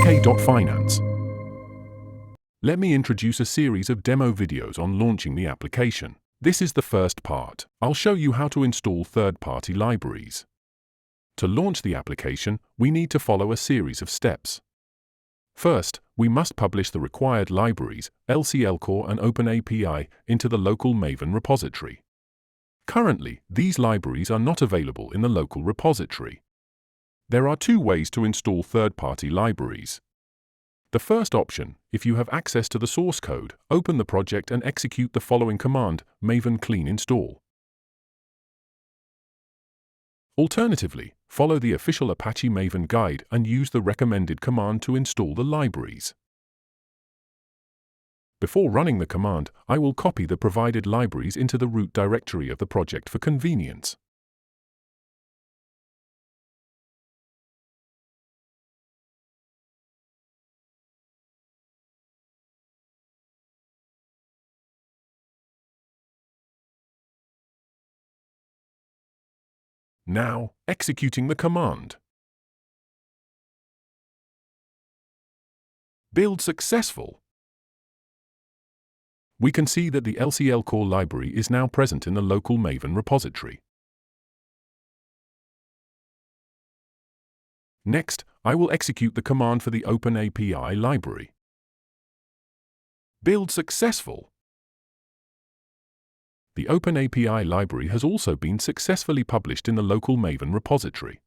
SDK.finance. Let me introduce a series of demo videos on launching the application. This is the first part. I'll show you how to install third-party libraries. To launch the application, we need to follow a series of steps. First, we must publish the required libraries, LCL Core and OpenAPI, into the local Maven repository. Currently, these libraries are not available in the local repository. There are two ways to install third-party libraries. The first option, if you have access to the source code, open the project and execute the following command, maven clean install. Alternatively, follow the official Apache Maven guide and use the recommended command to install the libraries. Before running the command, I will copy the provided libraries into the root directory of the project for convenience. Now, executing the command. Build successful. We can see that the LCL Core library is now present in the local Maven repository. Next, I will execute the command for the OpenAPI library. Build successful. The OpenAPI library has also been successfully published in the local Maven repository.